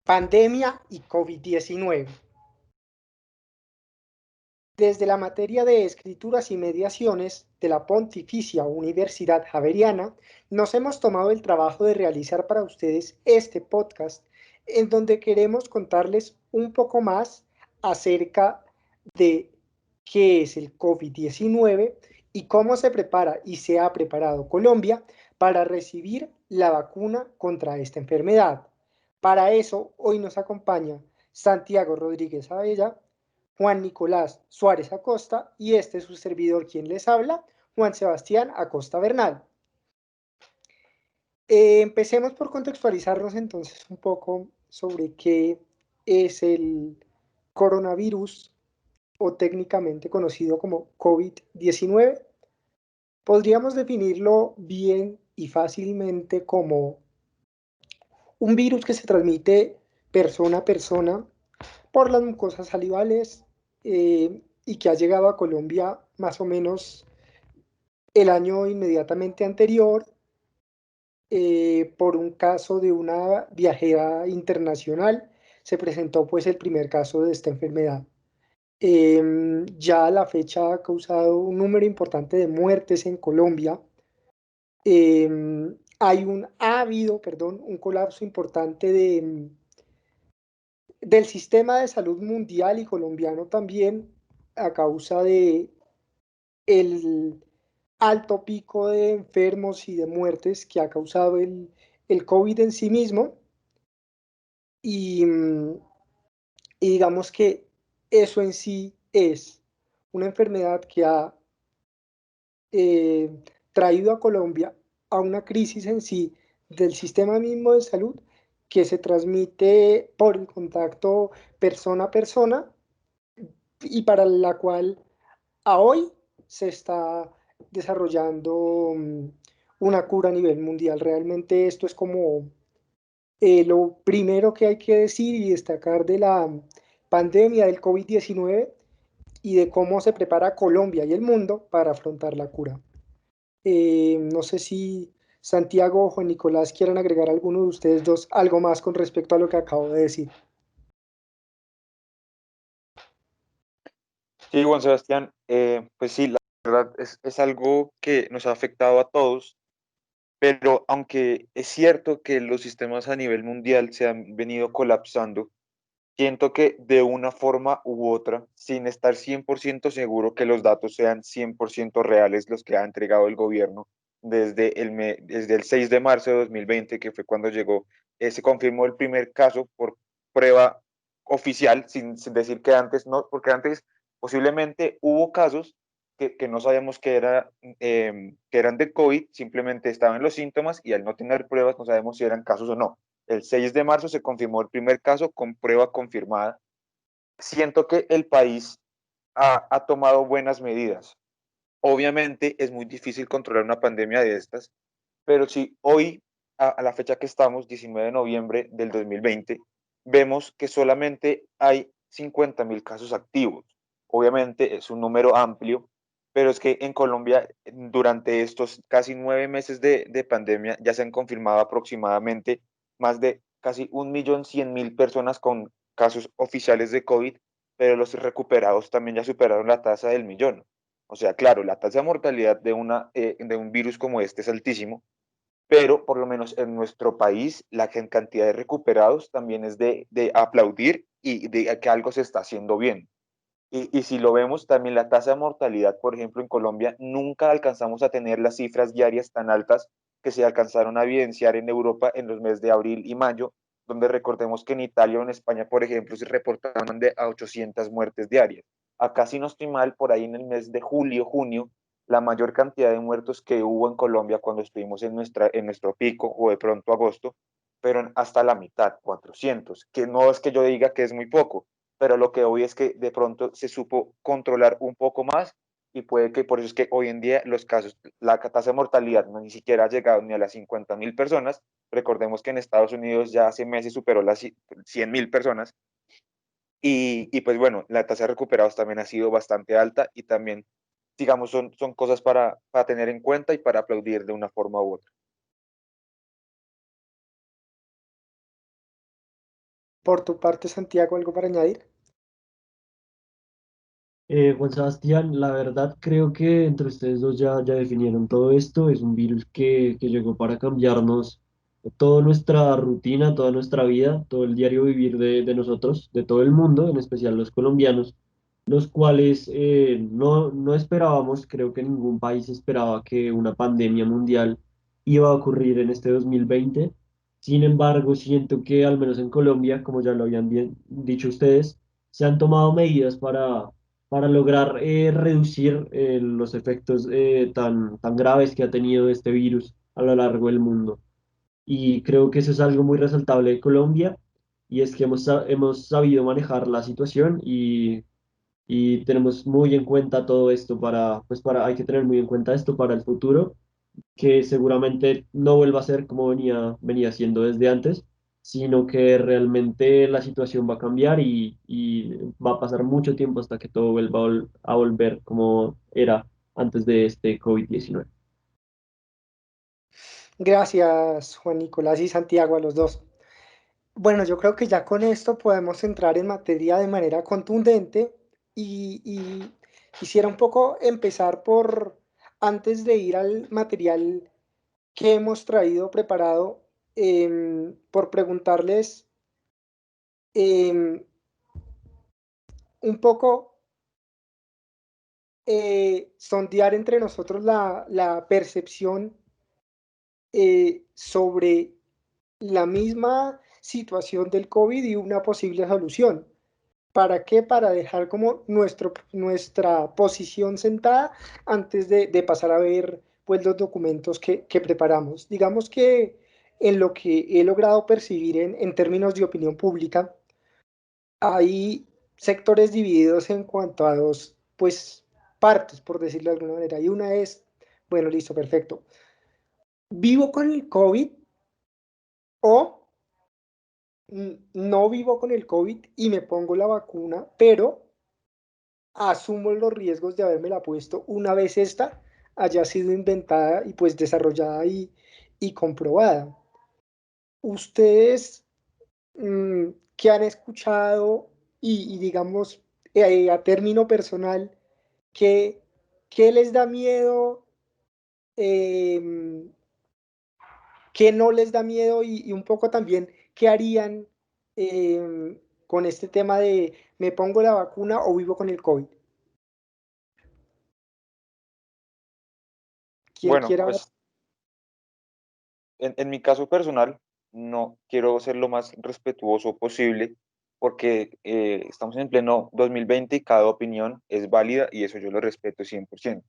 Pandemia y COVID-19. Desde la materia de escrituras y mediaciones de la Pontificia Universidad Javeriana, nos hemos tomado el trabajo de realizar para ustedes este podcast, en donde queremos contarles un poco más acerca de qué es el COVID-19 y cómo se prepara y se ha preparado Colombia para recibir la vacuna contra esta enfermedad. Para eso, hoy nos acompaña Santiago Rodríguez Abella, Juan Nicolás Suárez Acosta y este es su servidor quien les habla, Juan Sebastián Acosta Bernal. Empecemos por contextualizarnos entonces un poco sobre qué es el coronavirus o técnicamente conocido como COVID-19. Podríamos definirlo bien y fácilmente como un virus que se transmite persona a persona por las mucosas salivales y que ha llegado a Colombia más o menos el año inmediatamente anterior por un caso de una viajera internacional. Se presentó pues el primer caso de esta enfermedad. Ya a la fecha ha causado un número importante de muertes en Colombia. Ha habido, perdón, un colapso importante del sistema de salud mundial y colombiano también a causa de el alto pico de enfermos y de muertes que ha causado el COVID en sí mismo. Y, y digamos que eso en sí es una enfermedad que ha eh, traído a Colombia a una crisis en sí del sistema mismo de salud que se transmite por el contacto persona a persona y para la cual a hoy se está desarrollando una cura a nivel mundial. Realmente esto es como lo primero que hay que decir y destacar de la pandemia del COVID-19 y de cómo se prepara Colombia y el mundo para afrontar la cura. No sé si Santiago o Juan Nicolás quieran agregar alguno de ustedes dos algo más con respecto a lo que acabo de decir. Sí, Juan Sebastián, pues sí, la verdad es algo que nos ha afectado a todos, pero aunque es cierto que los sistemas a nivel mundial se han venido colapsando, siento que de una forma u otra, sin estar 100% seguro que los datos sean 100% reales los que ha entregado el gobierno desde el 6 de marzo de 2020, que fue cuando llegó, se confirmó el primer caso por prueba oficial, sin decir que antes no, porque antes posiblemente hubo casos que no sabíamos que eran de COVID, simplemente estaban los síntomas y al no tener pruebas no sabemos si eran casos o no. El 6 de marzo se confirmó el primer caso con prueba confirmada. Siento que el país ha tomado buenas medidas. Obviamente es muy difícil controlar una pandemia de estas, pero si hoy, a la fecha que estamos, 19 de noviembre del 2020, vemos que solamente hay 50.000 casos activos. Obviamente es un número amplio, pero es que en Colombia, durante estos casi 9 meses de pandemia, ya se han confirmado aproximadamente más de casi 1.100.000 personas con casos oficiales de COVID, pero los recuperados también ya superaron la tasa del millón. O sea, claro, la tasa de mortalidad de un virus como este es altísimo, pero por lo menos en nuestro país la cantidad de recuperados también es de aplaudir y de que algo se está haciendo bien. Y si lo vemos, también la tasa de mortalidad, por ejemplo, en Colombia, nunca alcanzamos a tener las cifras diarias tan altas que se alcanzaron a evidenciar en Europa en los meses de abril y mayo, donde recordemos que en Italia o en España, por ejemplo, se reportaban a 800 muertes diarias. Acá, si no estoy mal, por ahí en el mes de julio, junio, la mayor cantidad de muertos que hubo en Colombia cuando estuvimos en nuestro pico o de pronto agosto, fueron hasta la mitad, 400, que no es que yo diga que es muy poco, pero lo que hoy es que de pronto se supo controlar un poco más y puede que por eso es que hoy en día los casos, la tasa de mortalidad no ni siquiera ha llegado ni a las 50.000 personas. Recordemos que en Estados Unidos ya hace meses superó las 100.000 personas y pues bueno, la tasa de recuperados también ha sido bastante alta y también, digamos, son cosas para tener en cuenta y para aplaudir de una forma u otra. Por tu parte, Santiago, ¿algo para añadir? Juan Sebastián, la verdad creo que entre ustedes dos ya definieron todo esto. Es un virus que llegó para cambiarnos toda nuestra rutina, toda nuestra vida, todo el diario vivir de nosotros, de todo el mundo, en especial los colombianos, los cuales no esperábamos, creo que ningún país esperaba que una pandemia mundial iba a ocurrir en este 2020. Sin embargo, siento que al menos en Colombia, como ya lo habían bien dicho ustedes, se han tomado medidas para lograr reducir los efectos tan graves que ha tenido este virus a lo largo del mundo. Y creo que eso es algo muy resaltable de Colombia, y es que hemos sabido manejar la situación y tenemos muy en cuenta todo esto hay que tener muy en cuenta esto para el futuro, que seguramente no vuelva a ser como venía siendo desde antes, sino que realmente la situación va a cambiar y va a pasar mucho tiempo hasta que todo vuelva a volver como era antes de este COVID-19. Gracias, Juan Nicolás y Santiago, a los dos. Bueno, yo creo que ya con esto podemos entrar en materia de manera contundente y quisiera un poco empezar por, antes de ir al material que hemos traído preparado, por preguntarles em, un poco, sondear entre nosotros la percepción sobre la misma situación del COVID y una posible solución. ¿Para qué? Para dejar como nuestra posición sentada antes de pasar a ver pues, los documentos que preparamos. Digamos que en lo que he logrado percibir en términos de opinión pública, hay sectores divididos en cuanto a dos pues, partes, por decirlo de alguna manera. Y una es, bueno, listo, perfecto. Vivo con el COVID o no vivo con el COVID y me pongo la vacuna, pero asumo los riesgos de haberme la puesto una vez esta haya sido inventada y pues desarrollada y comprobada. Ustedes que han escuchado y digamos a término personal, ¿qué, qué les da miedo? Eh, ¿Qué no les da miedo? Y un poco también, ¿qué harían con este tema de me pongo la vacuna o vivo con el COVID? ¿Quién Bueno, quiera? pues en mi caso personal, no quiero ser lo más respetuoso posible porque estamos en pleno 2020 y cada opinión es válida y eso yo lo respeto 100%.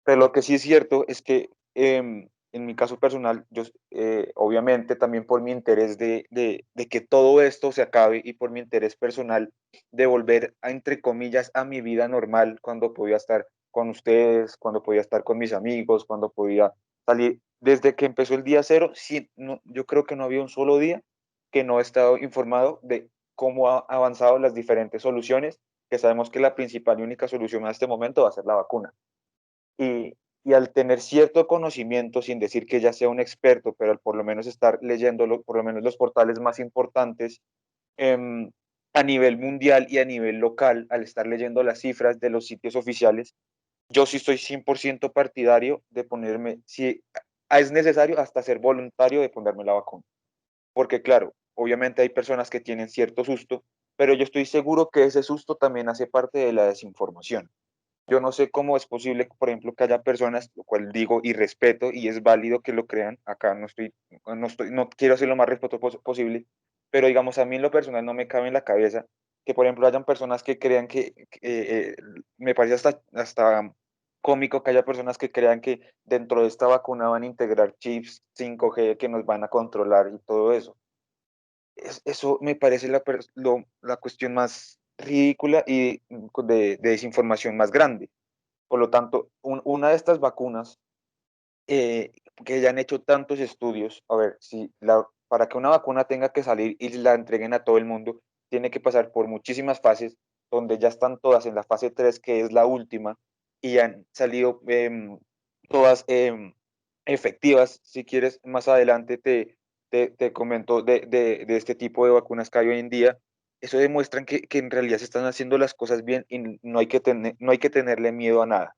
Pero lo que sí es cierto es que en mi caso personal, yo obviamente también por mi interés de que todo esto se acabe y por mi interés personal de volver a, entre comillas, a mi vida normal cuando podía estar con ustedes, cuando podía estar con mis amigos, cuando podía salir. Desde que empezó el día cero, sí, no, yo creo que no había un solo día que no he estado informado de cómo ha avanzado las diferentes soluciones, que sabemos que la principal y única solución a este momento va a ser la vacuna. Y al tener cierto conocimiento, sin decir que ya sea un experto, pero al por lo menos estar leyéndolo, por lo menos los portales más importantes eh, a nivel mundial y a nivel local, al estar leyendo las cifras de los sitios oficiales, yo sí estoy 100% partidario de ponerme, si es necesario, hasta ser voluntario de ponerme la vacuna. Porque claro, obviamente hay personas que tienen cierto susto, pero yo estoy seguro que ese susto también hace parte de la desinformación. Yo no sé cómo es posible, por ejemplo, que haya personas, lo cual digo y respeto, y es válido que lo crean. Acá no quiero ser lo más respetuoso posible, pero digamos, a mí en lo personal no me cabe en la cabeza que, por ejemplo, hayan personas que crean me parece hasta cómico que haya personas que crean que dentro de esta vacuna van a integrar chips 5G que nos van a controlar y todo eso. Eso me parece la cuestión más ridícula y de desinformación más grande. Por lo tanto, una de estas vacunas, que ya han hecho tantos estudios, a ver, si para que una vacuna tenga que salir y la entreguen a todo el mundo, tiene que pasar por muchísimas fases, donde ya están todas en la fase 3 que es la última, y han salido todas efectivas. Si quieres, más adelante te comento de este tipo de vacunas que hay hoy en día, eso demuestra que en realidad se están haciendo las cosas bien y no hay que tenerle miedo a nada.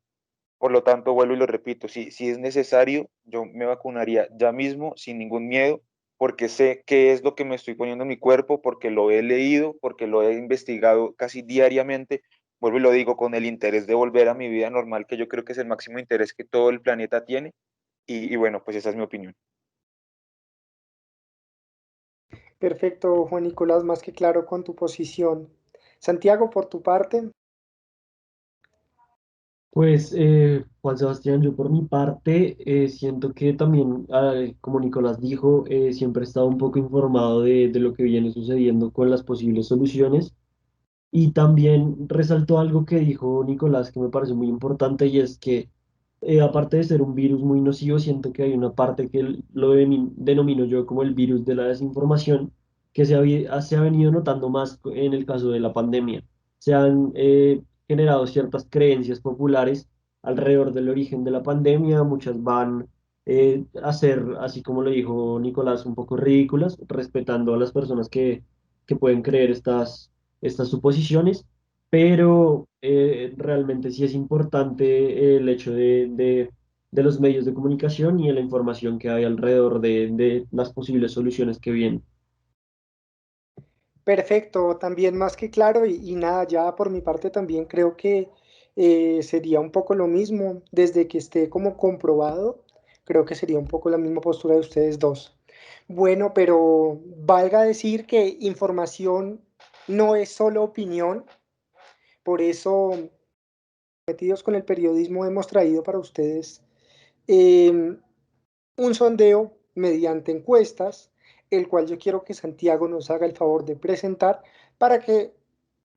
Por lo tanto, vuelvo y lo repito, si es necesario, yo me vacunaría ya mismo sin ningún miedo, porque sé qué es lo que me estoy poniendo en mi cuerpo, porque lo he leído, porque lo he investigado casi diariamente. Vuelvo y lo digo con el interés de volver a mi vida normal, que yo creo que es el máximo interés que todo el planeta tiene. Y bueno, pues esa es mi opinión. Perfecto, Juan Nicolás, más que claro con tu posición. Santiago, por tu parte, Pues, Juan Sebastián, yo por mi parte siento que también, como Nicolás dijo, siempre he estado un poco informado de lo que viene sucediendo con las posibles soluciones. Y también resaltó algo que dijo Nicolás que me parece muy importante y es que aparte de ser un virus muy nocivo, siento que hay una parte que denomino yo como el virus de la desinformación, que se ha venido notando más en el caso de la pandemia. Se han generado ciertas creencias populares alrededor del origen de la pandemia, muchas van a ser, así como lo dijo Nicolás, un poco ridículas, respetando a las personas que pueden creer estas suposiciones, pero realmente sí es importante el hecho de los medios de comunicación y de la información que hay alrededor de las posibles soluciones que vienen. perfecto, también más que claro y nada, ya por mi parte también creo que sería un poco lo mismo, desde que esté como comprobado, creo que sería un poco la misma postura de ustedes dos. Bueno, pero valga decir que información no es solo opinión, por eso, metidos con el periodismo, hemos traído para ustedes eh, un sondeo mediante encuestas, el cual yo quiero que Santiago nos haga el favor de presentar para que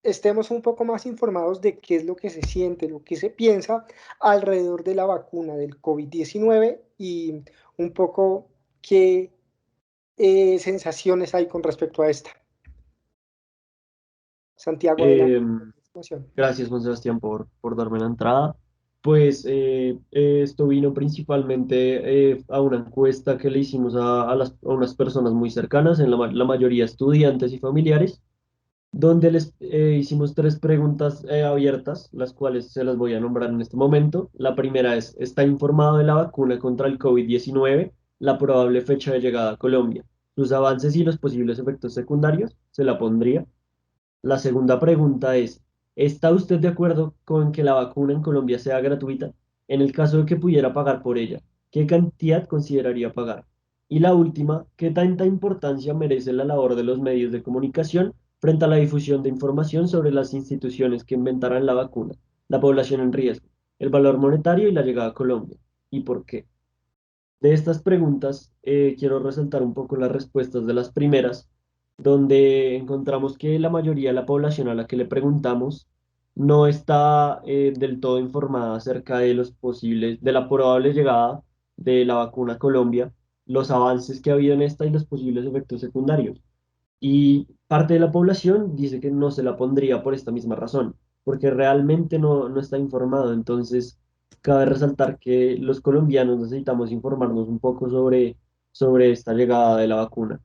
estemos un poco más informados de qué es lo que se siente, lo que se piensa alrededor de la vacuna del COVID-19 y un poco qué sensaciones hay con respecto a esta. Santiago, adelante. Eh, Gracias, Juan Sebastián, por darme la entrada. Pues esto vino principalmente a una encuesta que le hicimos a unas personas muy cercanas, la mayoría estudiantes y familiares, donde les hicimos tres preguntas abiertas, las cuales se las voy a nombrar en este momento. La primera es, ¿está informado de la vacuna contra el COVID-19, la probable fecha de llegada a Colombia, sus avances y los posibles efectos secundarios? Se la pondría. La segunda pregunta es, ¿está usted de acuerdo con que la vacuna en Colombia sea gratuita? En el caso de que pudiera pagar por ella, ¿qué cantidad consideraría pagar? Y la última, ¿qué tanta importancia merece la labor de los medios de comunicación frente a la difusión de información sobre las instituciones que inventarán la vacuna, la población en riesgo, el valor monetario y la llegada a Colombia? ¿Y por qué? De estas preguntas, quiero resaltar un poco las respuestas de las primeras, donde encontramos que la mayoría de la población a la que le preguntamos no está del todo informada acerca de de la probable llegada de la vacuna a Colombia, los avances que ha habido en esta y los posibles efectos secundarios. Y parte de la población dice que no se la pondría por esta misma razón, porque realmente no está informado. Entonces, cabe resaltar que los colombianos necesitamos informarnos un poco sobre esta llegada de la vacuna.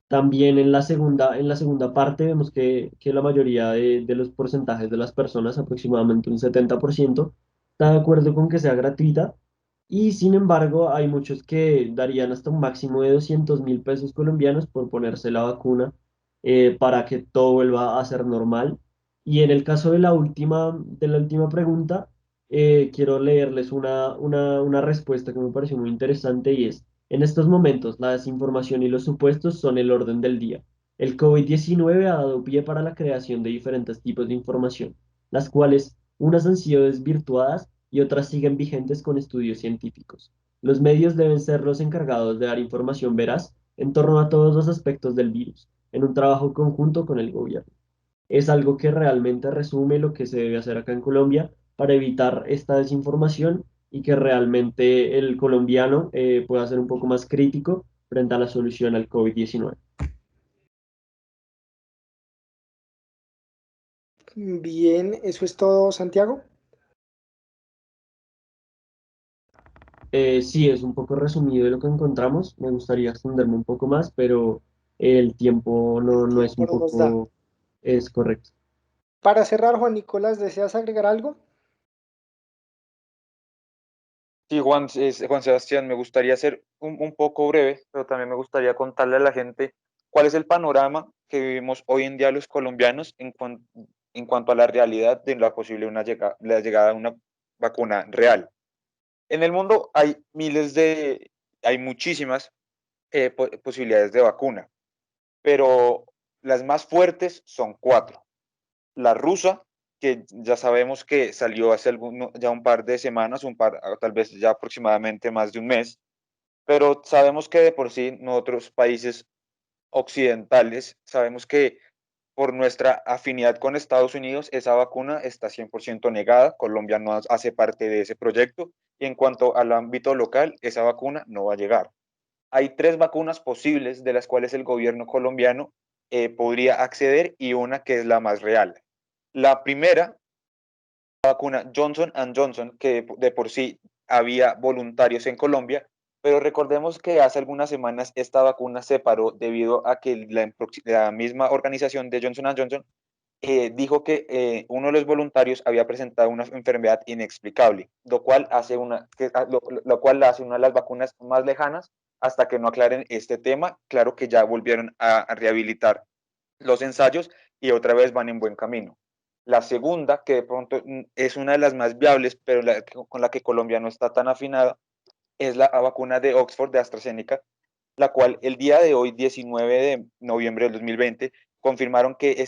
También en la segunda parte vemos que la mayoría de los porcentajes de las personas, aproximadamente un 70%, está de acuerdo con que sea gratuita y sin embargo hay muchos que darían hasta un máximo de 200.000 pesos colombianos por ponerse la vacuna para que todo vuelva a ser normal. Y en el caso de la última pregunta, quiero leerles una respuesta que me pareció muy interesante y es, en estos momentos, la desinformación y los supuestos son el orden del día. El COVID-19 ha dado pie para la creación de diferentes tipos de información, las cuales unas han sido desvirtuadas y otras siguen vigentes con estudios científicos. Los medios deben ser los encargados de dar información veraz en torno a todos los aspectos del virus, en un trabajo conjunto con el gobierno. Es algo que realmente resume lo que se debe hacer acá en Colombia para evitar esta desinformación y que realmente el colombiano pueda ser un poco más crítico frente a la solución al COVID-19. Bien, eso es todo, Santiago. Sí, es un poco resumido de lo que encontramos. Me gustaría extenderme un poco más, pero el tiempo El no es tiempo un no nos da. poco, es correcto. Para cerrar, Juan Nicolás, ¿deseas agregar algo? Sí, Juan Sebastián, me gustaría ser un poco breve, pero también me gustaría contarle a la gente cuál es el panorama que vivimos hoy en día los colombianos en cuanto a la realidad de la posible la llegada de una vacuna real. En el mundo hay muchísimas posibilidades de vacuna, pero las más fuertes son cuatro. La rusa, que ya sabemos que salió hace ya un par de semanas, tal vez ya aproximadamente más de un mes, pero sabemos que de por sí nosotros países occidentales sabemos que por nuestra afinidad con Estados Unidos esa vacuna está 100% negada. Colombia no hace parte de ese proyecto y en cuanto al ámbito local esa vacuna no va a llegar. Hay tres vacunas posibles de las cuales el gobierno colombiano podría acceder y una que es la más real. La primera, la vacuna Johnson Johnson, que de por sí había voluntarios en Colombia, pero recordemos que hace algunas semanas esta vacuna se paró debido a que la misma organización de Johnson Johnson dijo que uno de los voluntarios había presentado una enfermedad inexplicable, lo cual la hace una de las vacunas más lejanas hasta que no aclaren este tema. Claro que ya volvieron a rehabilitar los ensayos y otra vez van en buen camino. La segunda, que de pronto es una de las más viables, pero con la que Colombia no está tan afinada, es la vacuna de Oxford, de AstraZeneca, la cual el día de hoy, 19 de noviembre del 2020, confirmaron que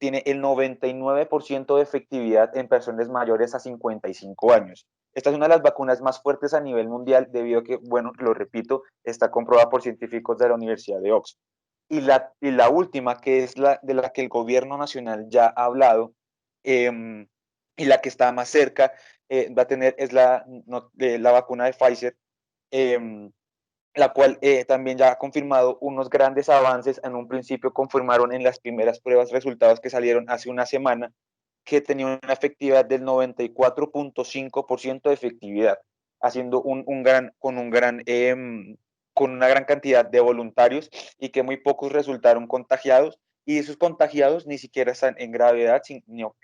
tiene el 99% de efectividad en personas mayores a 55 años. Esta es una de las vacunas más fuertes a nivel mundial debido a que, bueno, lo repito, está comprobada por científicos de la Universidad de Oxford. Y la última, que es la de la que el gobierno nacional ya ha hablado, y la que está más cerca, va a tener, es la vacuna de Pfizer, eh, la cual también ya ha confirmado unos grandes avances. En un principio confirmaron en las primeras pruebas resultados que salieron hace una semana que tenía una efectividad del 94.5% de efectividad, haciendo con una gran cantidad de voluntarios y que muy pocos resultaron contagiados y esos contagiados ni siquiera están en gravedad, sino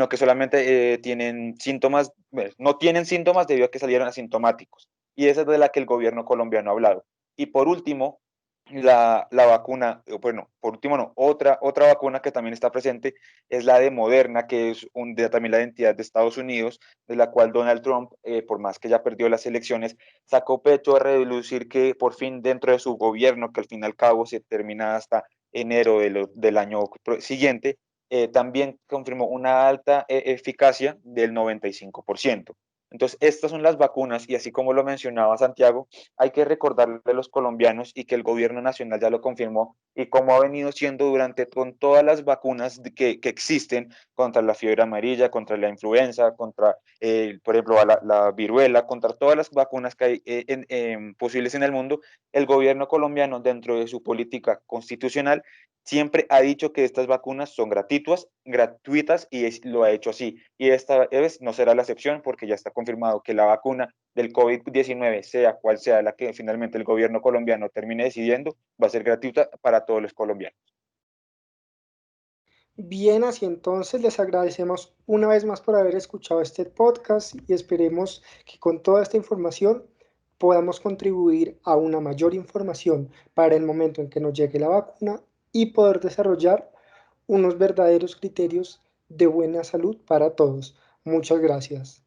que solamente tienen síntomas, no tienen síntomas debido a que salieron asintomáticos. Y esa es de la que el gobierno colombiano ha hablado. Y por último, la vacuna, bueno, por último no, otra vacuna que también está presente es la de Moderna, que es también la identidad de Estados Unidos, de la cual Donald Trump, por más que ya perdió las elecciones, sacó pecho a relucir que por fin dentro de su gobierno, que al fin y al cabo se termina hasta enero del año siguiente, también confirmó una alta eficacia del 95%. Entonces, estas son las vacunas y así como lo mencionaba Santiago, hay que recordarle a los colombianos y que el gobierno nacional ya lo confirmó y como ha venido siendo con todas las vacunas que existen contra la fiebre amarilla, contra la influenza, contra, por ejemplo, la viruela, contra todas las vacunas que hay posibles en el mundo, el gobierno colombiano dentro de su política constitucional siempre ha dicho que estas vacunas son gratuitas y lo ha hecho así. Y esta vez no será la excepción porque ya está confirmado que la vacuna del COVID-19, sea cual sea la que finalmente el gobierno colombiano termine decidiendo, va a ser gratuita para todos los colombianos. Bien, así entonces les agradecemos una vez más por haber escuchado este podcast y esperemos que con toda esta información podamos contribuir a una mayor información para el momento en que nos llegue la vacuna y poder desarrollar unos verdaderos criterios de buena salud para todos. Muchas gracias.